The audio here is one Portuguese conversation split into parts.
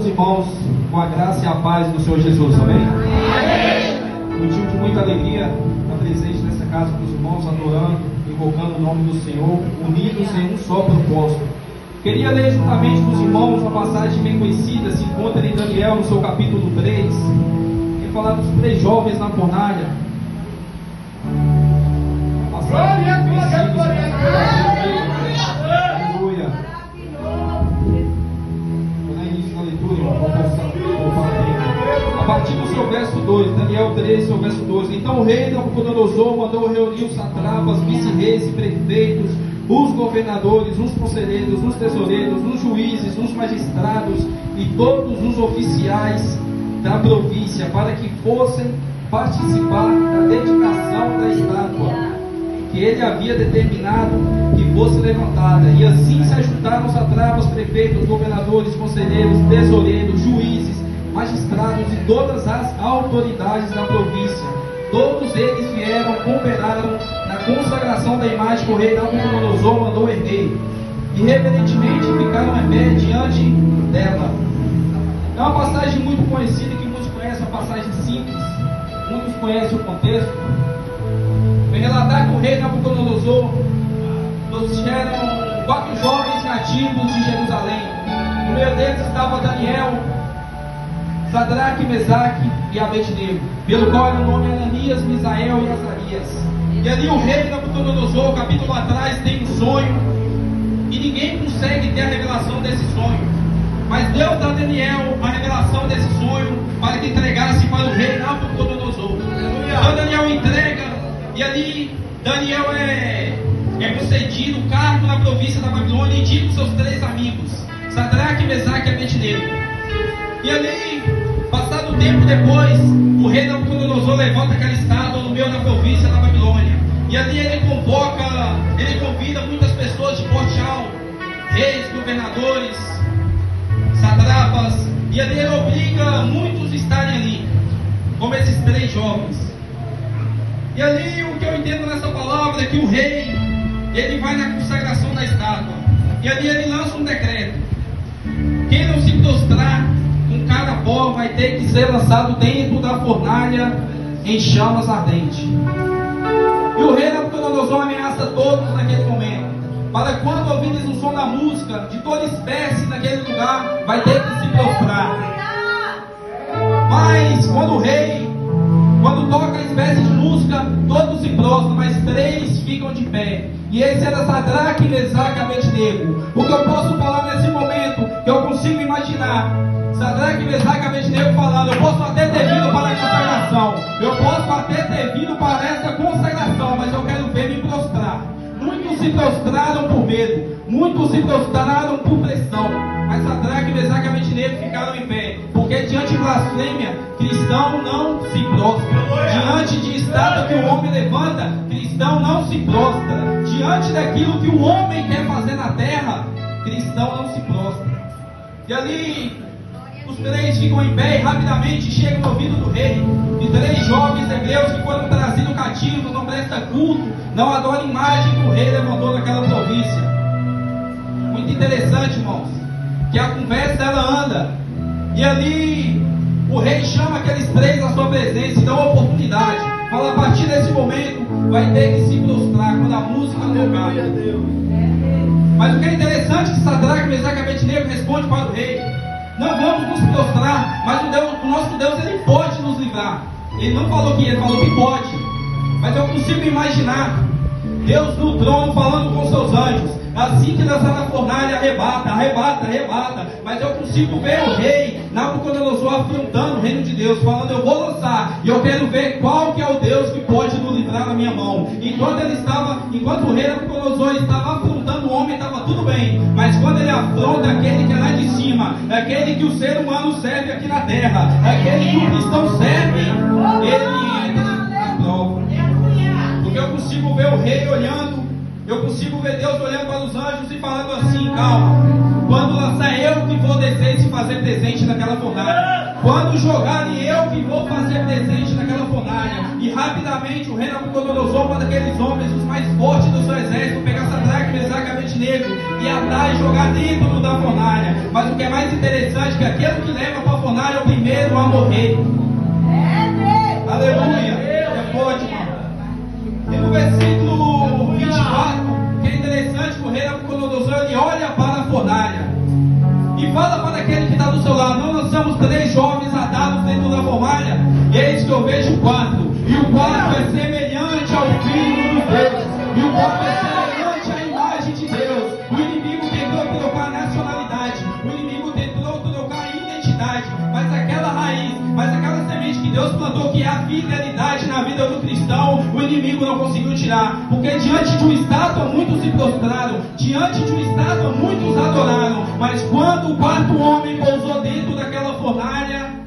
os irmãos com a graça e a paz do Senhor Jesus, amém? Motivo de muita alegria estar presente nessa casa com os irmãos, adorando, invocando o nome do Senhor, unidos em um só propósito. Queria ler juntamente com os irmãos uma passagem bem conhecida, se encontra em Daniel, no seu capítulo 3, que fala dos 3 jovens na fornalha. Glória, glória, glória, aleluia. Vou dar início na leitura, irmão. A partir do seu verso 2, Daniel 3, seu verso 2. Então o rei Nabucodonosor mandou reunir os satrapas, vice-reis e prefeitos, os governadores, os conselheiros, os tesoureiros, os juízes, os magistrados e todos os oficiais da província para que fossem participar da dedicação da estátua que ele havia determinado que fosse levantada. E assim se ajuntaram os satrapas, prefeitos, governadores, conselheiros, tesoureiros, juízes, magistrados e todas as autoridades da província. Todos eles vieram, cooperaram na consagração da imagem que o rei Nabucodonosor mandou erguer, e reverentemente ficaram em pé diante dela. É uma passagem muito conhecida, que muitos conhecem, uma passagem simples, muitos conhecem o contexto. Vem relatar que o rei Nabucodonosor trouxeram 4 jovens nativos de Jerusalém. No meio deles estava Daniel, Sadraque, Mesaque e Abednego, pelo qual era o nome Ananias, Misael e Azarias. E ali o rei Nabucodonosor, capítulo atrás, tem um sonho, e ninguém consegue ter a revelação desse sonho. Mas Deus dá a Daniel a revelação desse sonho para que entregasse para o rei Nabucodonosor. Então Daniel entrega, e ali Daniel é concedido o cargo na província da Babilônia, e indica os seus 3 amigos, Sadraque, Mesaque e Abednego. E ali, passado um tempo depois, o rei Nabucodonosor levanta aquela estátua no meio da província da Babilônia. E ali ele convida muitas pessoas de porte alto, reis, governadores, satrapas. E ali ele obriga muitos a estarem ali, como esses 3 jovens. E ali o que eu entendo nessa palavra é que o rei, ele vai na consagração da estátua. E ali ele lança um decreto: quem não se prostrar com cada pó vai ter que ser lançado dentro da fornalha em chamas ardentes. E o rei Nabucodonosor ameaça todos naquele momento, para quando ouvirem o som da música, de toda espécie naquele lugar vai ter que se prostrar. Mas quando toca a espécie de música, todos se prostram, mas 3 ficam de pé. E esse era Sadraque, Mesaque e Abednego. O que eu posso falar nesse momento, que eu consigo imaginar Sadraque, Mesaque e Abednego falando: eu posso até ter vindo para a consagração, eu posso até ter vindo para essa consagração, mas eu quero ver me prostrar. Muitos se prostraram por medo, muitos se prostraram por pressão, mas Sadraque, Mesaque e Abednego ficaram em pé, porque diante de blasfêmia, cristão não se prostra. Diante de estátua que o homem levanta, cristão não se prostra. Diante daquilo que o homem quer fazer na terra, cristão não se prostra. E ali os 3 ficam em pé e rapidamente chegam no ouvido do rei, e 3 jovens hebreus que foram trazidos cativos, não prestam culto, não adoram a imagem que o rei levantou naquela província. Muito interessante, irmãos, que a conversa ela anda, e ali o rei chama aqueles 3 à sua presença e dá uma oportunidade. Fala: a partir desse momento vai ter que se prostrar quando a música tocar. Mas o que é interessante é que Sadraque, Mesaque e Abednego responde para o rei: não vamos nos prostrar, mas o nosso Deus, ele pode nos livrar. Ele não falou que ia, ele falou que pode. Mas eu consigo imaginar Deus no trono falando com seus anjos: assim que lançar na fornalha, arrebata, arrebata, arrebata. Mas eu consigo ver o rei Nabucodonosor afrontando o reino de Deus, falando: eu vou lançar, e eu quero ver qual que é o Deus que pode nos livrar na minha mão. Enquanto o rei Nabucodonosor estava afrontando o homem, estava tudo bem. Mas quando ele afronta aquele que é lá de cima, aquele que o ser humano serve aqui na terra, aquele que o cristão serve, ele entra na prova. Porque eu consigo ver o rei olhando, eu consigo ver Deus olhando para os anjos e falando assim: calma, quando lançar eu que vou descer e se fazer presente naquela fornalha. Quando jogarem, eu que vou fazer presente naquela fornalha. E rapidamente o rei Nabucodonosor manda aqueles homens, os mais fortes do seu exército, pegar Sadraque, Mesaque e Abednego e atar e jogar dentro da fornalha. Mas o que é mais interessante é que aquele que leva para a fornalha é o primeiro a morrer. Aleluia! É forte, irmão. E no versículo 24, o que é interessante, que o rei Nabucodonosor ele olha para a fornalha e fala para aquele que está do seu lado: não lançamos 3 jovens atados dentro da fornalha? Eis que eu vejo 4, e o 4 é semelhante ao Filho dos deuses, e o 4 é semelhante à imagem de Deus. O inimigo tentou trocar a nacionalidade, o inimigo tentou trocar a identidade, mas aquela raiz, mas aquela semente que Deus plantou, que é a fidelidade na vida do cristão, o inimigo não conseguiu tirar. Porque diante de uma estátua muitos se prostraram, diante de uma estátua muitos adoraram, mas quando o 4º homem pousou dentro daquela fornalha,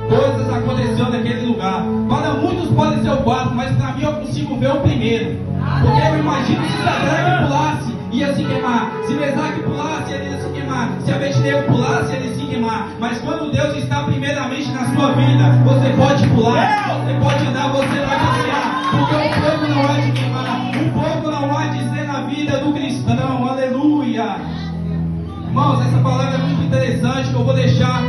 coisas aconteceram naquele lugar. Para muitos pode ser o 4, mas para mim eu consigo ver o primeiro. Porque eu imagino que se Sadraque pulasse, ia se queimar. Se Mesaque pulasse, ele ia se queimar. Se Abednego pulasse, ele ia se queimar. Mas quando Deus está primeiramente na sua vida, você pode pular, você pode andar, você vai passear. Porque o fogo não há de queimar, o fogo não há de ser na vida do cristão. Aleluia. Irmãos, essa palavra é muito interessante, que eu vou deixar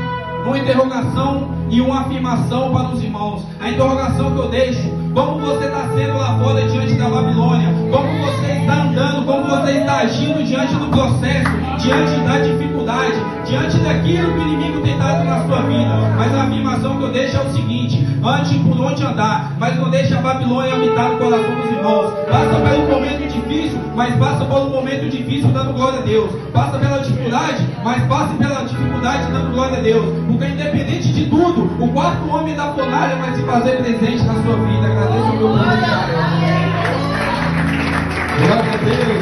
uma interrogação e uma afirmação para os irmãos. A interrogação que eu deixo: como você está sendo lá fora diante da Babilônia? Como você está andando? Como você está agindo diante do processo, diante da dificuldade, diante daquilo que o inimigo tem dado na sua vida? Mas a afirmação que eu deixo é o seguinte: ande por onde andar, mas não deixe a Babilônia habitar no coração dos irmãos. Passa pelo momento difícil, mas passa por um momento difícil dando glória a Deus. Passa pela dificuldade, mas passe pela dificuldade dando glória a Deus. Porque independente de tudo, o 4º homem da fornalha vai se fazer presente na sua vida. Agradeço ao meu Deus. Glória a Deus.